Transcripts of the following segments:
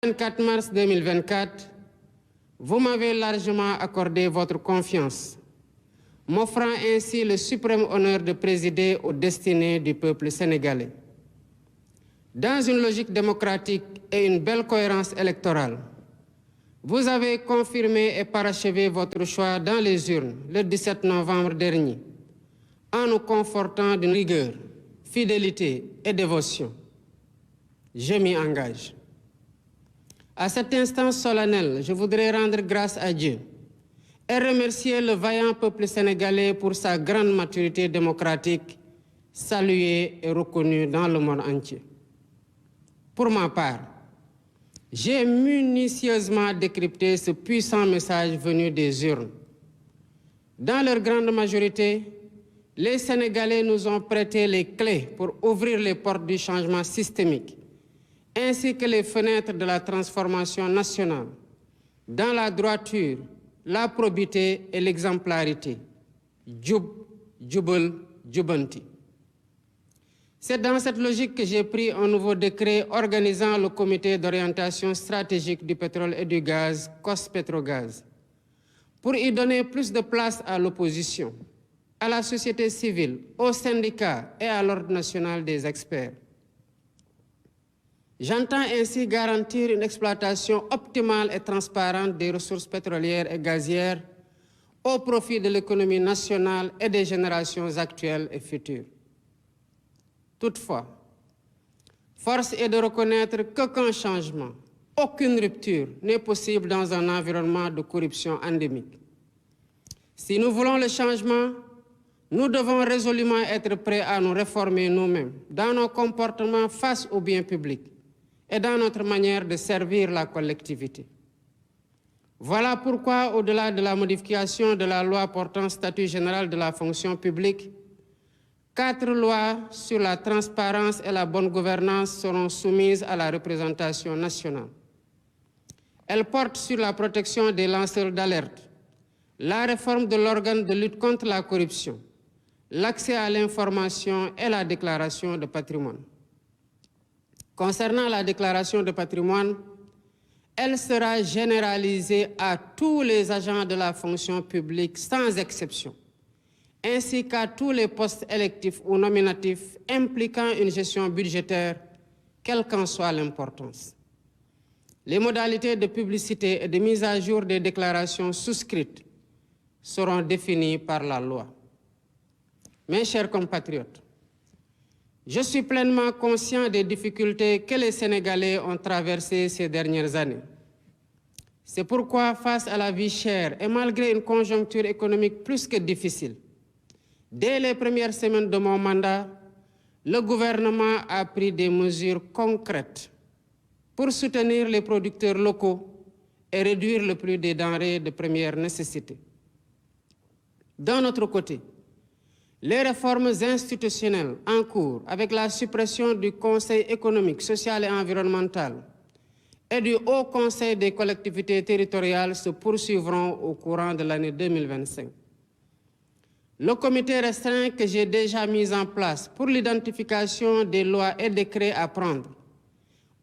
Le 24 mars 2024, vous m'avez largement accordé votre confiance, m'offrant ainsi le suprême honneur de présider aux destinées du peuple sénégalais. Dans une logique démocratique et une belle cohérence électorale, vous avez confirmé et parachevé votre choix dans les urnes le 17 novembre dernier, en nous confortant d'une rigueur, fidélité et dévotion. Je m'y engage. À cet instant solennel, je voudrais rendre grâce à Dieu et remercier le vaillant peuple sénégalais pour sa grande maturité démocratique, saluée et reconnue dans le monde entier. Pour ma part, j'ai minutieusement décrypté ce puissant message venu des urnes. Dans leur grande majorité, les Sénégalais nous ont prêté les clés pour ouvrir les portes du changement systémique, ainsi que les fenêtres de la transformation nationale, dans la droiture, la probité et l'exemplarité. Djub, djubal, djubanti. C'est dans cette logique que j'ai pris un nouveau décret organisant le comité d'orientation stratégique du pétrole et du gaz, COS-Pétrogaz, pour y donner plus de place à l'opposition, à la société civile, aux syndicats et à l'ordre national des experts. J'entends ainsi garantir une exploitation optimale et transparente des ressources pétrolières et gazières au profit de l'économie nationale et des générations actuelles et futures. Toutefois, force est de reconnaître qu'aucun changement, aucune rupture n'est possible dans un environnement de corruption endémique. Si nous voulons le changement, nous devons résolument être prêts à nous réformer nous-mêmes dans nos comportements face au bien public et dans notre manière de servir la collectivité. Voilà pourquoi, au-delà de la modification de la loi portant statut général de la fonction publique, 4 lois sur la transparence et la bonne gouvernance seront soumises à la représentation nationale. Elles portent sur la protection des lanceurs d'alerte, la réforme de l'organe de lutte contre la corruption, l'accès à l'information et la déclaration de patrimoine. Concernant la déclaration de patrimoine, elle sera généralisée à tous les agents de la fonction publique sans exception, ainsi qu'à tous les postes électifs ou nominatifs impliquant une gestion budgétaire, quelle qu'en soit l'importance. Les modalités de publicité et de mise à jour des déclarations souscrites seront définies par la loi. Mes chers compatriotes, je suis pleinement conscient des difficultés que les Sénégalais ont traversées ces dernières années. C'est pourquoi, face à la vie chère et malgré une conjoncture économique plus que difficile, dès les premières semaines de mon mandat, le gouvernement a pris des mesures concrètes pour soutenir les producteurs locaux et réduire le prix des denrées de première nécessité. D'un autre côté, les réformes institutionnelles en cours avec la suppression du Conseil économique, social et environnemental et du Haut Conseil des collectivités territoriales se poursuivront au courant de l'année 2025. Le comité restreint que j'ai déjà mis en place pour l'identification des lois et décrets à prendre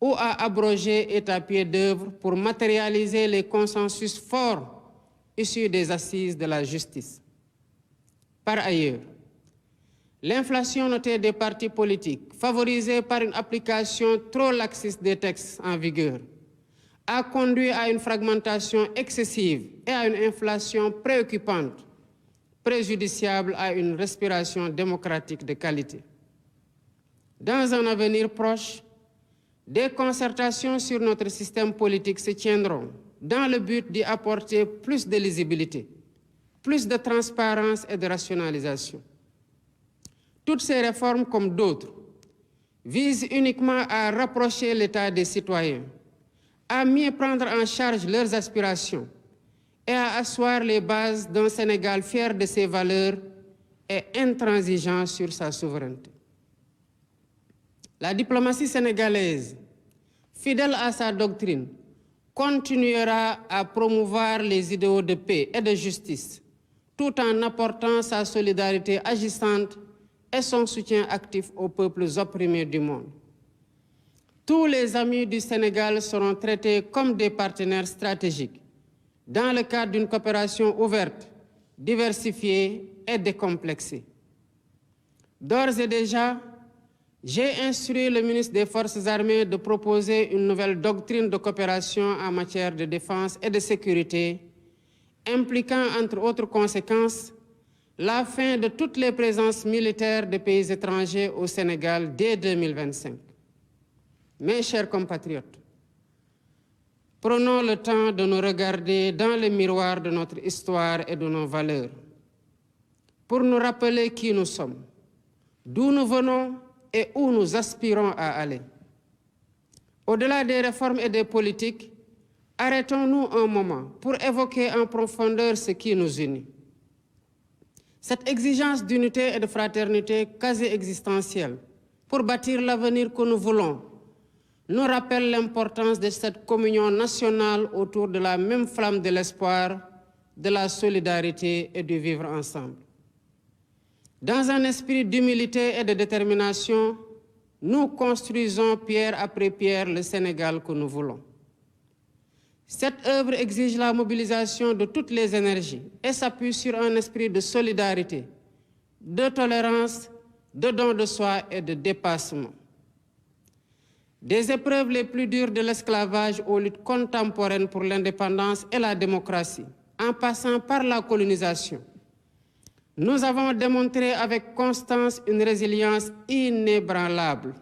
ou à abroger est à pied d'œuvre pour matérialiser les consensus forts issus des assises de la justice. Par ailleurs, l'inflation notée des partis politiques, favorisée par une application trop laxiste des textes en vigueur, a conduit à une fragmentation excessive et à une inflation préoccupante, préjudiciable à une respiration démocratique de qualité. Dans un avenir proche, des concertations sur notre système politique se tiendront dans le but d'y apporter plus de lisibilité, plus de transparence et de rationalisation. Toutes ces réformes, comme d'autres, visent uniquement à rapprocher l'État des citoyens, à mieux prendre en charge leurs aspirations et à asseoir les bases d'un Sénégal fier de ses valeurs et intransigeant sur sa souveraineté. La diplomatie sénégalaise, fidèle à sa doctrine, continuera à promouvoir les idéaux de paix et de justice, tout en apportant sa solidarité agissante et son soutien actif aux peuples opprimés du monde. Tous les amis du Sénégal seront traités comme des partenaires stratégiques dans le cadre d'une coopération ouverte, diversifiée et décomplexée. D'ores et déjà, j'ai instruit le ministre des Forces armées de proposer une nouvelle doctrine de coopération en matière de défense et de sécurité, impliquant, entre autres conséquences, la fin de toutes les présences militaires de pays étrangers au Sénégal dès 2025. Mes chers compatriotes, prenons le temps de nous regarder dans le miroir de notre histoire et de nos valeurs, pour nous rappeler qui nous sommes, d'où nous venons et où nous aspirons à aller. Au-delà des réformes et des politiques, arrêtons-nous un moment pour évoquer en profondeur ce qui nous unit. Cette exigence d'unité et de fraternité quasi existentielle pour bâtir l'avenir que nous voulons nous rappelle l'importance de cette communion nationale autour de la même flamme de l'espoir, de la solidarité et du vivre ensemble. Dans un esprit d'humilité et de détermination, nous construisons pierre après pierre le Sénégal que nous voulons. Cette œuvre exige la mobilisation de toutes les énergies et s'appuie sur un esprit de solidarité, de tolérance, de don de soi et de dépassement. Des épreuves les plus dures de l'esclavage aux luttes contemporaines pour l'indépendance et la démocratie, en passant par la colonisation, nous avons démontré avec constance une résilience inébranlable.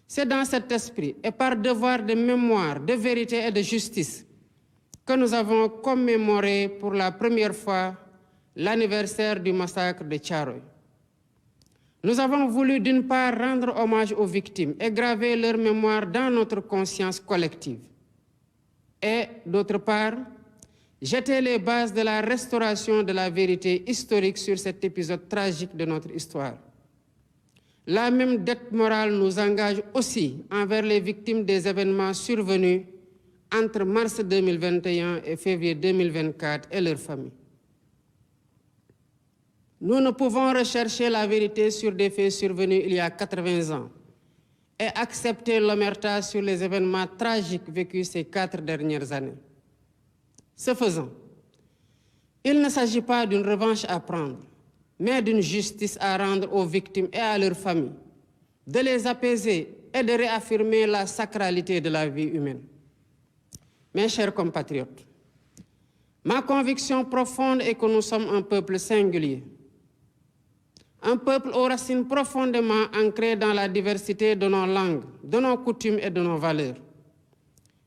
C'est dans cet esprit et par devoir de mémoire, de vérité et de justice que nous avons commémoré pour la première fois l'anniversaire du massacre de Thiaroye. Nous avons voulu d'une part rendre hommage aux victimes et graver leur mémoire dans notre conscience collective. Et d'autre part, jeter les bases de la restauration de la vérité historique sur cet épisode tragique de notre histoire. La même dette morale nous engage aussi envers les victimes des événements survenus entre mars 2021 et février 2024 et leurs familles. Nous ne pouvons rechercher la vérité sur des faits survenus il y a 80 ans et accepter l'omerta sur les événements tragiques vécus ces 4 dernières années. Ce faisant, il ne s'agit pas d'une revanche à prendre, mais d'une justice à rendre aux victimes et à leurs familles, de les apaiser et de réaffirmer la sacralité de la vie humaine. Mes chers compatriotes, ma conviction profonde est que nous sommes un peuple singulier, un peuple aux racines profondément ancrées dans la diversité de nos langues, de nos coutumes et de nos valeurs,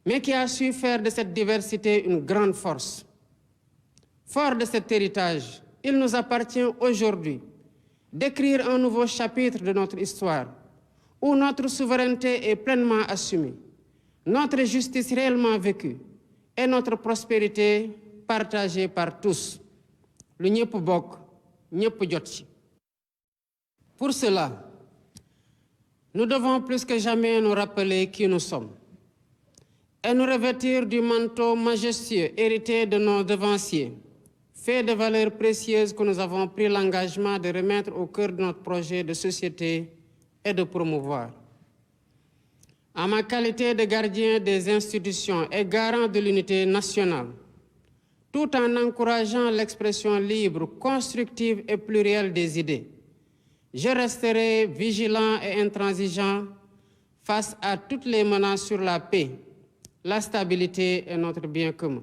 mais qui a su faire de cette diversité une grande force. Fort de cet héritage, il nous appartient aujourd'hui d'écrire un nouveau chapitre de notre histoire, où notre souveraineté est pleinement assumée, notre justice réellement vécue et notre prospérité partagée par tous. Le ñëpp bokk, ñëpp jot ci. Pour cela, nous devons plus que jamais nous rappeler qui nous sommes et nous revêtir du manteau majestueux hérité de nos devanciers, fait de valeurs précieuses que nous avons pris l'engagement de remettre au cœur de notre projet de société et de promouvoir. En ma qualité de gardien des institutions et garant de l'unité nationale, tout en encourageant l'expression libre, constructive et plurielle des idées, je resterai vigilant et intransigeant face à toutes les menaces sur la paix, la stabilité et notre bien commun.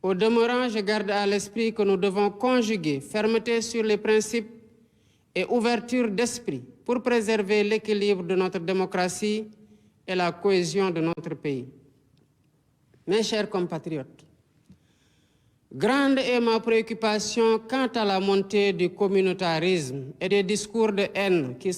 Au demeurant, je garde à l'esprit que nous devons conjuguer fermeté sur les principes et ouverture d'esprit pour préserver l'équilibre de notre démocratie et la cohésion de notre pays. Mes chers compatriotes, grande est ma préoccupation quant à la montée du communautarisme et des discours de haine qui